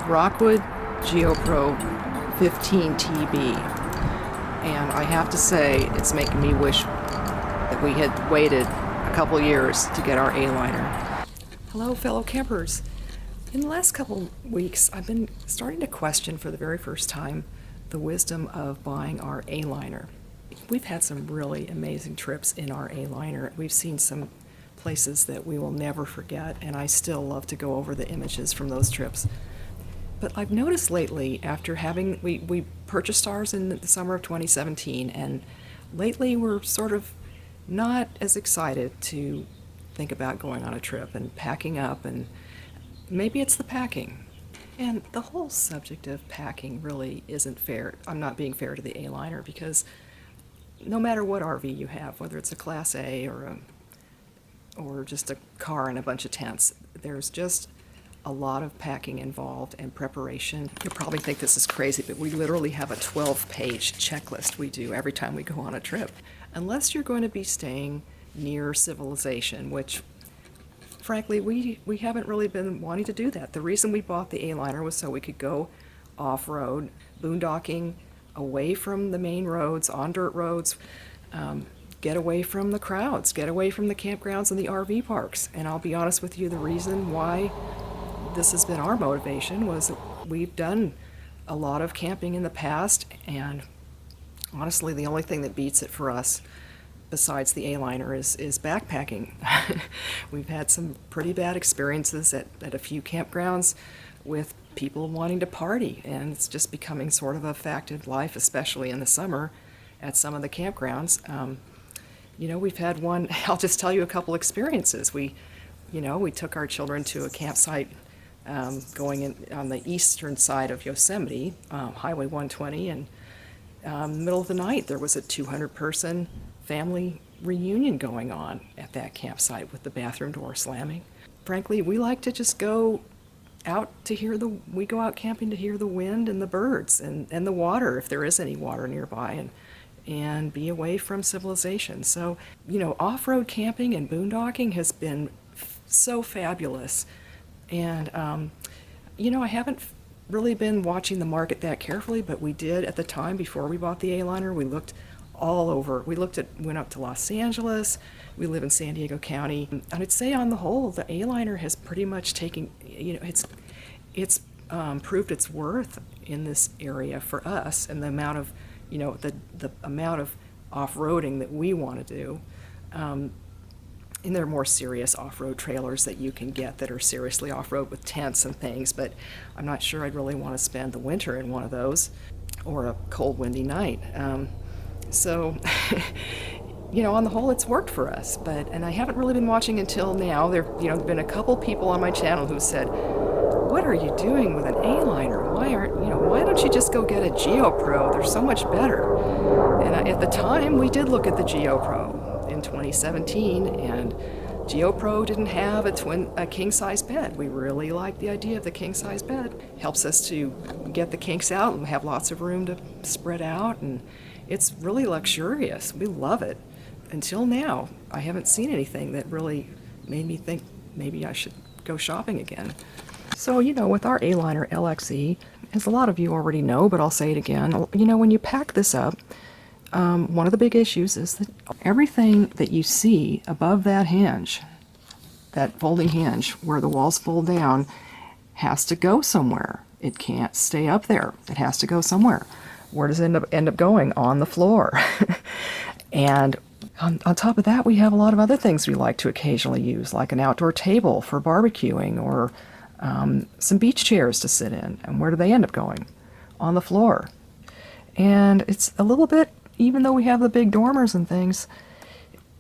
Rockwood Geo Pro 15 TB, and I have to say it's making me wish that we had waited a couple years to get our A-liner. Hello fellow campers. In the last couple weeks I've been starting to question for the very first time the wisdom of buying our A-liner. We've had some really amazing trips in our A-liner. We've seen some places that we will never forget, and I still love to go over the images from those trips. But I've noticed lately, after having, we purchased ours in the summer of 2017, and lately we're sort of not as excited to think about going on a trip and packing up, and maybe it's the packing. And the whole subject of packing really isn't fair. I'm not being fair to the A-liner, because no matter what RV you have, whether it's a Class A or just a car and a bunch of tents, there's just a lot of packing involved and preparation. You'll probably think this is crazy, but we literally have a 12-page checklist we do every time we go on a trip. Unless you're going to be staying near civilization, which frankly we haven't really been wanting to do that. The reason we bought the A-liner was so we could go off-road, boondocking, away from the main roads, on dirt roads, get away from the crowds, get away from the campgrounds and the RV parks. And I'll be honest with you, the reason why this has been our motivation was that we've done a lot of camping in the past, and honestly the only thing that beats it for us besides the A-liner is backpacking. We've had some pretty bad experiences at a few campgrounds with people wanting to party, and it's just becoming sort of a fact of life, especially in the summer at some of the campgrounds. We've had one, I'll just tell you a couple experiences. We took our children to a campsite going in on the eastern side of Yosemite, Highway 120, and in the middle of the night there was a 200-person family reunion going on at that campsite with the bathroom door slamming. Frankly, we like to just go out to we go out camping to hear the wind and the birds and the water, if there is any water nearby, and be away from civilization. So, off-road camping and boondocking has been so fabulous. And, I haven't really been watching the market that carefully, but we did at the time before we bought the A-liner. We looked all over. We went up to Los Angeles. We live in San Diego County. And I'd say on the whole, the A-liner has pretty much taken, it's proved its worth in this area for us, and the amount of, the amount of off-roading that we want to do. And there are more serious off-road trailers that you can get that are seriously off-road with tents and things, but I'm not sure I'd really want to spend the winter in one of those, or a cold, windy night. So, on the whole, it's worked for us, and I haven't really been watching until now. There've been a couple people on my channel who said, "What are you doing with an A-liner? Why don't you just go get a Geo Pro? They're so much better." And at the time, we did look at the Geo Pro in 2017, and Geo Pro didn't have a king-size bed. We really liked the idea of the king-size bed. Helps us to get the kinks out and have lots of room to spread out, and it's really luxurious. We love it. Until now, I haven't seen anything that really made me think maybe I should go shopping again. So, with our Aliner LXE, as a lot of you already know, but I'll say it again, when you pack this up, one of the big issues is that everything that you see above that hinge, that folding hinge where the walls fold down, has to go somewhere. It can't stay up there. It has to go somewhere. Where does it end up going? On the floor. And on top of that, we have a lot of other things we like to occasionally use, like an outdoor table for barbecuing, or some beach chairs to sit in. And where do they end up going? On the floor. And it's a little bit, even though we have the big dormers and things,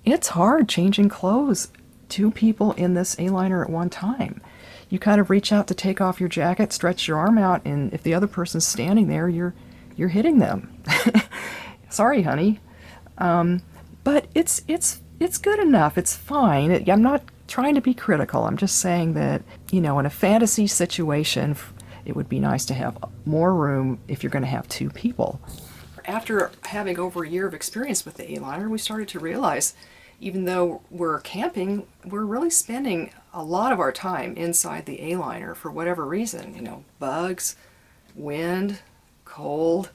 it's hard changing clothes, 2 people in this A-liner at one time. You kind of reach out to take off your jacket, stretch your arm out, and if the other person's standing there, you're hitting them. Sorry, honey. But it's good enough. It's fine. I'm not trying to be critical. I'm just saying that, in a fantasy situation, it would be nice to have more room if you're going to have 2 people. After having over a year of experience with the A-liner, we started to realize even though we're camping, we're really spending a lot of our time inside the A-liner for whatever reason. You know, bugs, wind, cold,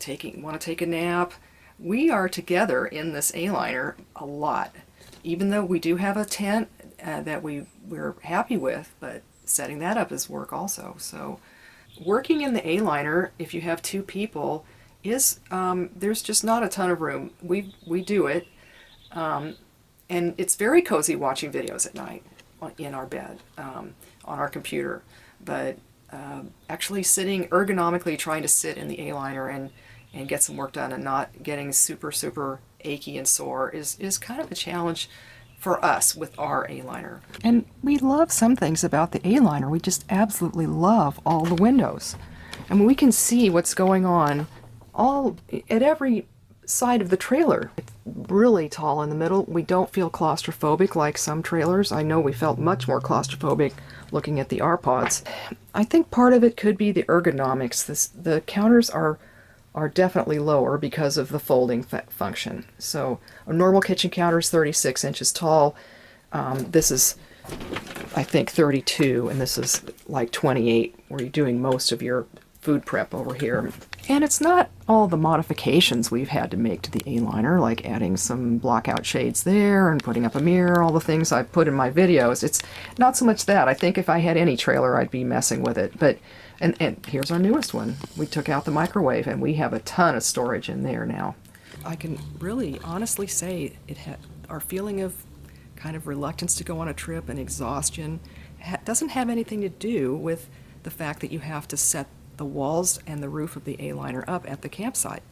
want to take a nap. We are together in this A-liner a lot, even though we do have a tent that we're happy with, but setting that up is work also. So working in the A-liner, if you have two people, is there's just not a ton of room. We do it, and it's very cozy watching videos at night in our bed on our computer. But actually sitting ergonomically, trying to sit in the A-liner and get some work done and not getting super achy and sore is kind of a challenge for us with our A-liner. And we love some things about the A-liner. We just absolutely love all the windows. I mean, we can see what's going on all at every side of the trailer. It's really tall in the middle. We don't feel claustrophobic like some trailers. I know we felt much more claustrophobic looking at the R-Pods. I think part of it could be the ergonomics. The counters are definitely lower because of the folding function. So a normal kitchen counter is 36 inches tall. This is, I think, 32, and this is like 28, where you're doing most of your food prep over here. And it's not all the modifications we've had to make to the A-liner, like adding some blockout shades there and putting up a mirror, all the things I put in my videos. It's not so much that. I think if I had any trailer, I'd be messing with it. But and here's our newest one. We took out the microwave, and we have a ton of storage in there now. I can really honestly say our feeling of kind of reluctance to go on a trip and exhaustion doesn't have anything to do with the fact that you have to set the walls and the roof of the A-liner up at the campsite.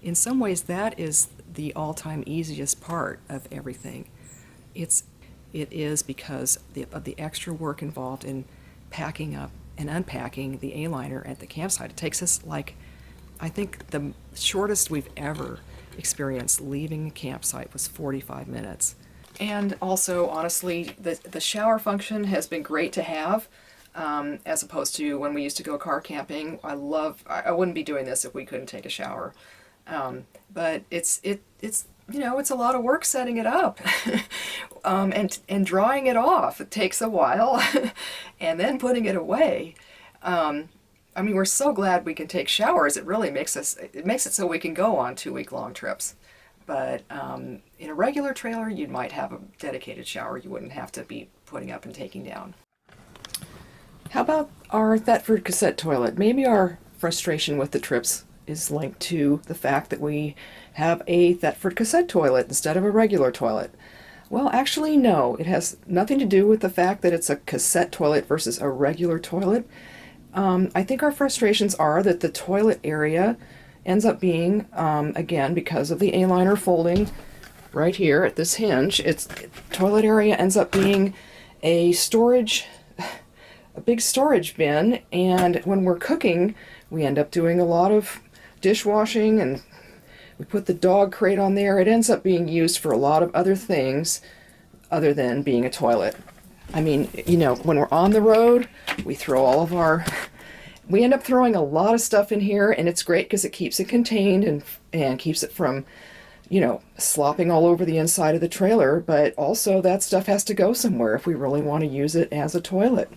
In some ways, that is the all-time easiest part of everything. It is because of the extra work involved in packing up and unpacking the A-liner at the campsite. It takes us, like, I think the shortest we've ever experienced leaving the campsite was 45 minutes. And also, honestly, the shower function has been great to have, as opposed to when we used to go car camping. I wouldn't be doing this if we couldn't take a shower. But it's you know, it's a lot of work setting it up and drying it off. It takes a while, and then putting it away. I mean, we're so glad we can take showers. It really makes it so we can go on 2-week-long trips. But in a regular trailer, you might have a dedicated shower. You wouldn't have to be putting up and taking down. How about our Thetford cassette toilet? Maybe our frustration with the trips is linked to the fact that we have a Thetford cassette toilet instead of a regular toilet. Well, actually, no. It has nothing to do with the fact that it's a cassette toilet versus a regular toilet. I think our frustrations are that the toilet area ends up being, again, because of the A-liner folding right here at this hinge, toilet area ends up being a big storage bin, and when we're cooking, we end up doing a lot of dishwashing, and we put the dog crate on there. It ends up being used for a lot of other things other than being a toilet. I mean, you know, when we're on the road, we end up throwing a lot of stuff in here, and it's great because it keeps it contained and keeps it from, you know, slopping all over the inside of the trailer, but also that stuff has to go somewhere if we really want to use it as a toilet.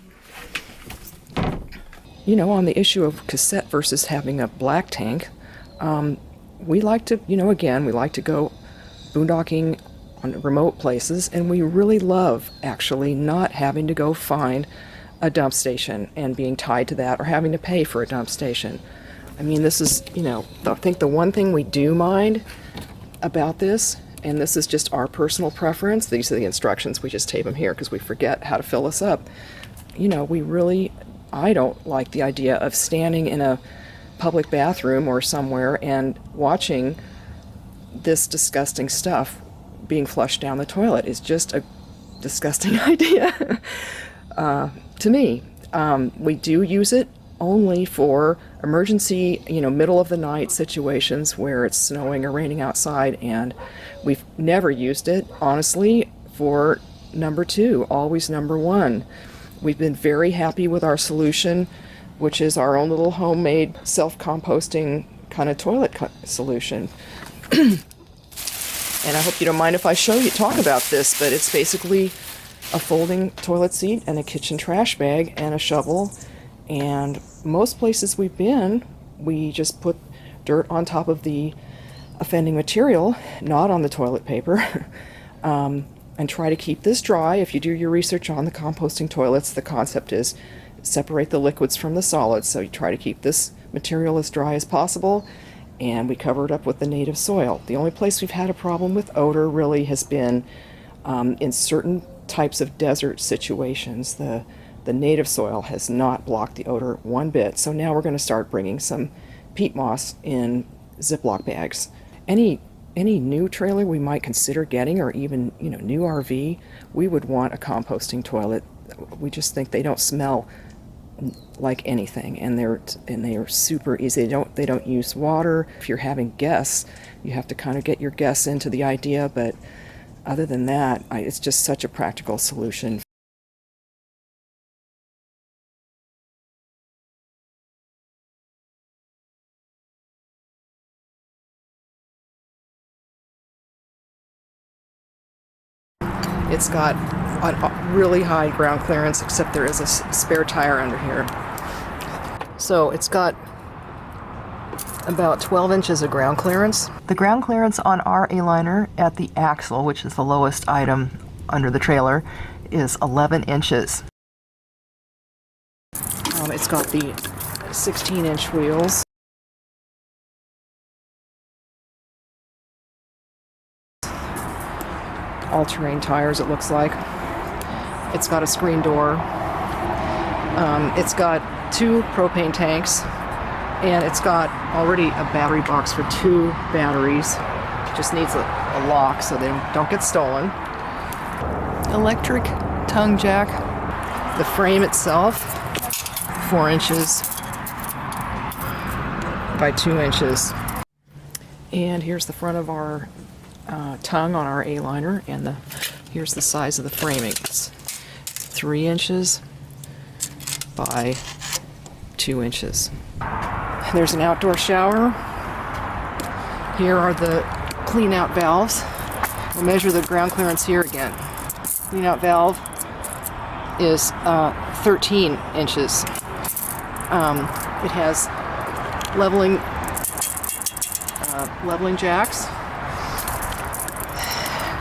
You know, on the issue of cassette versus having a black tank, we like to, you know, again, we like to go boondocking on remote places, and we really love actually not having to go find a dump station and being tied to that or having to pay for a dump station. I mean, this is, you know, I think the one thing we do mind about this, and this is just our personal preference, these are the instructions, we just tape them here because we forget how to fill this up. You know, I don't like the idea of standing in a public bathroom or somewhere and watching this disgusting stuff being flushed down the toilet. Is just a disgusting idea to me. We do use it only for emergency, you know, middle of the night situations where it's snowing or raining outside, and we've never used it, honestly, for number 2, always number 1. We've been very happy with our solution, which is our own little homemade self-composting kind of toilet solution. And I hope you don't mind if I talk about this, but it's basically a folding toilet seat and a kitchen trash bag and a shovel. And most places we've been, we just put dirt on top of the offending material, not on the toilet paper, and try to keep this dry. If you do your research on the composting toilets, the concept is separate the liquids from the solids. So you try to keep this material as dry as possible, and we cover it up with the native soil. The only place we've had a problem with odor really has been in certain types of desert situations. The native soil has not blocked the odor one bit. So now we're going to start bringing some peat moss in Ziploc bags. Any new trailer we might consider getting, or even new RV, we would want a composting toilet. We just think they don't smell like anything, and they are super easy. They don't use water. If you're having guests, you have to kind of get your guests into the idea, but other than that, it's just such a practical solution. It's got a really high ground clearance, except there is a spare tire under here. So it's got about 12 inches of ground clearance. The ground clearance on our Aliner at the axle, which is the lowest item under the trailer, is 11 inches. It's got the 16-inch wheels. All-terrain tires, it looks like. It's got a screen door. It's got 2 propane tanks, and it's got already a battery box for 2 batteries. It just needs a lock so they don't get stolen. Electric tongue jack. The frame itself, 4 inches by 2 inches. And here's the front of our tongue on our Aliner, and here's the size of the framing. It's 3 inches by 2 inches. There's an outdoor shower. Here are the clean out valves. We'll measure the ground clearance here again. Clean out valve is 13 inches. It has leveling jacks.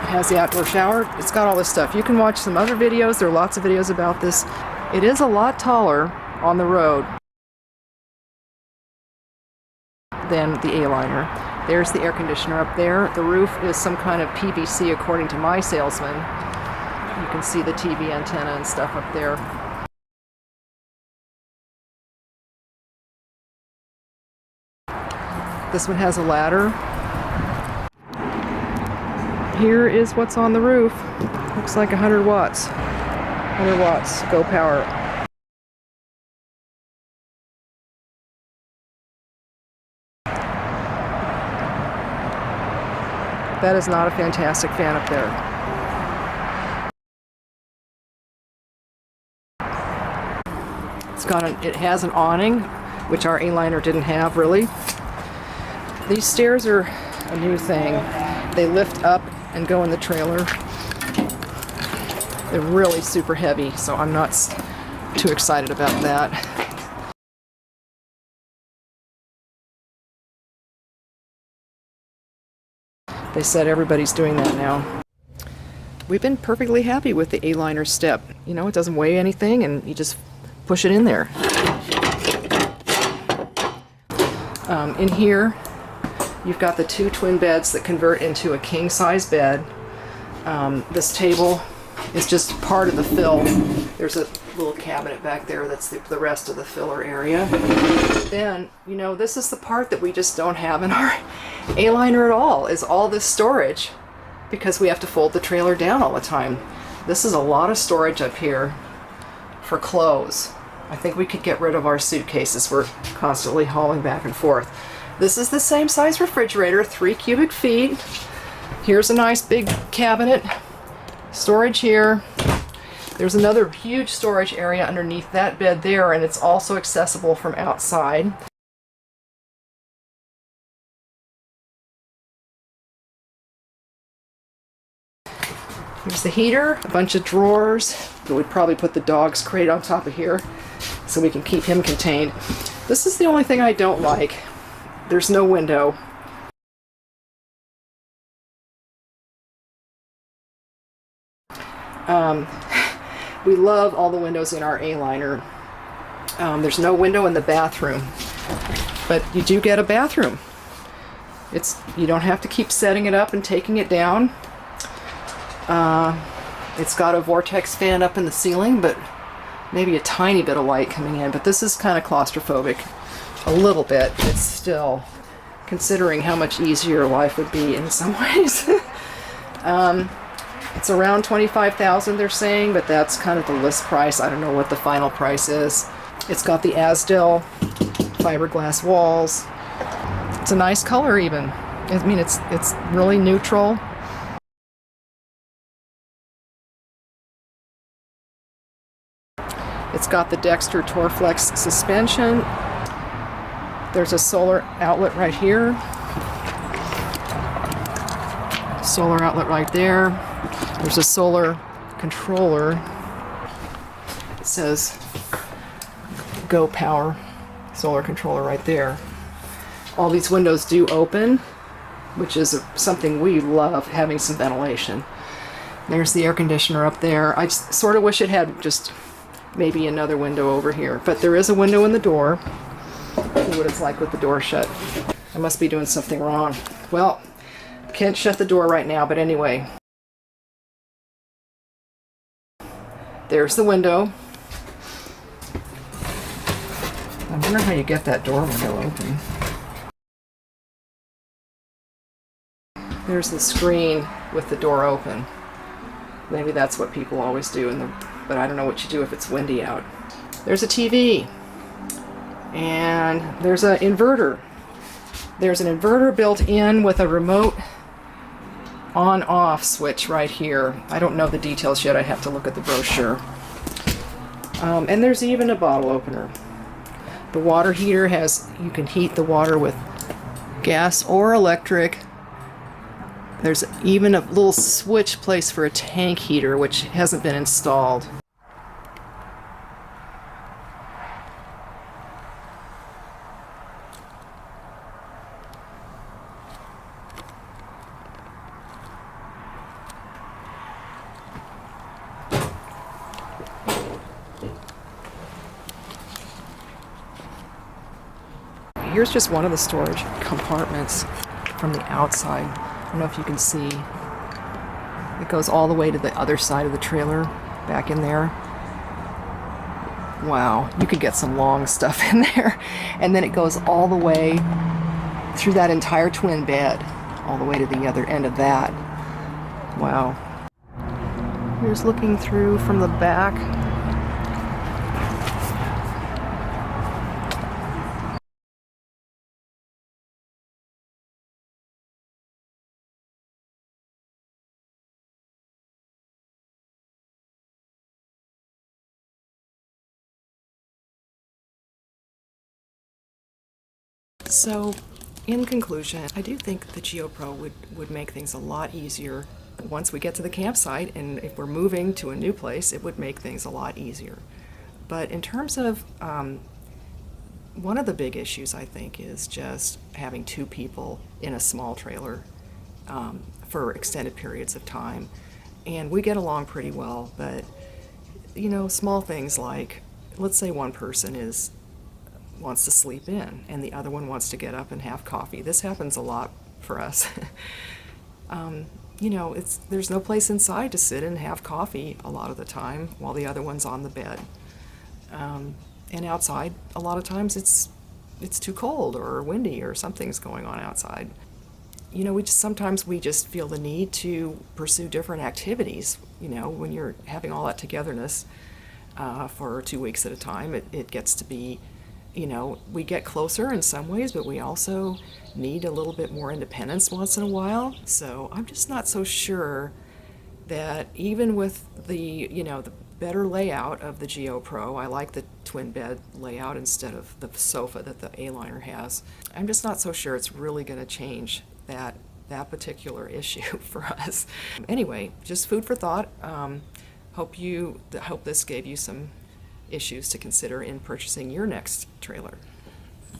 It has the outdoor shower. It's got all this stuff. You can watch some other videos. There are lots of videos about this. It is a lot taller on the road than the Aliner. There's the air conditioner up there. The roof is some kind of PVC, according to my salesman. You can see the TV antenna and stuff up there. This one has a ladder. Here is what's on the roof. Looks like 100 watts. 100 watts, go power. That is not a fantastic fan up there. It has an awning, which our Aliner didn't have really. These stairs are a new thing. They lift up and go in the trailer. They're really super heavy, so I'm not too excited about that. They said everybody's doing that now. We've been perfectly happy with the Aliner step. You know, it doesn't weigh anything, and you just push it in there. In here, you've got the 2 twin beds that convert into a king-size bed. This table is just part of the fill. There's a little cabinet back there that's the rest of the filler area. Then, you know, this is the part that we just don't have in our Aliner at all, is all this storage, because we have to fold the trailer down all the time. This is a lot of storage up here for clothes. I think we could get rid of our suitcases. We're constantly hauling back and forth. This is the same size refrigerator, 3 cubic feet. Here's a nice big cabinet. Storage here. There's another huge storage area underneath that bed there, and it's also accessible from outside. Here's the heater, a bunch of drawers. We'd probably put the dog's crate on top of here so we can keep him contained. This is the only thing I don't like. There's no window. We love all the windows in our A-liner. There's no window in the bathroom, but you do get a bathroom. You don't have to keep setting it up and taking it down. It's got a vortex fan up in the ceiling, but maybe a tiny bit of light coming in. But this is kind of claustrophobic, a little bit. It's still, considering how much easier life would be in some ways. It's around $25,000 they're saying, but that's kind of the list price. I don't know what the final price is. It's got the Asdel fiberglass walls. It's a nice color even. I mean, it's really neutral. It's got the Dexter Torflex suspension. There's a solar outlet right here. Solar outlet right there. There's a solar controller. It says Go Power solar controller right there. All these windows do open, which is something we love, having some ventilation. There's the air conditioner up there. I sort of wish it had just maybe another window over here, but there is a window in the door. See what it's like with the door shut. I must be doing something wrong. Well, can't shut the door right now, but anyway. There's the window. I wonder how you get that door window open. There's the screen with the door open. Maybe that's what people always do, but I don't know what you do if it's windy out. There's a TV. And there's an inverter. There's an inverter built in with a remote on-off switch right here. I don't know the details yet. I have to look at the brochure. And there's even a bottle opener. The water heater you can heat the water with gas or electric. There's even a little switch place for a tank heater, which hasn't been installed. Here's just one of the storage compartments from the outside. I don't know if you can see. It goes all the way to the other side of the trailer, back in there. Wow, you could get some long stuff in there. And then it goes all the way through that entire twin bed, all the way to the other end of that. Wow. Here's looking through from the back. So, in conclusion, I do think the Geo Pro would make things a lot easier once we get to the campsite, and if we're moving to a new place, it would make things a lot easier. But in terms of, one of the big issues, I think, is just having two people in a small trailer for extended periods of time. And we get along pretty well, but, small things like, let's say one person wants to sleep in and the other one wants to get up and have coffee. This happens a lot for us. There's no place inside to sit and have coffee a lot of the time while the other one's on the bed. And outside, a lot of times it's too cold or windy or something's going on outside. Sometimes we just feel the need to pursue different activities. When you're having all that togetherness for 2 weeks at a time, it gets to be, we get closer in some ways, but we also need a little bit more independence once in a while. So I'm just not so sure that even with the better layout of the Geo Pro, I like the twin bed layout instead of the sofa that the A-liner has. I'm just not so sure it's really going to change that that particular issue for us. Anyway, just food for thought. Hope this gave you some issues to consider in purchasing your next trailer.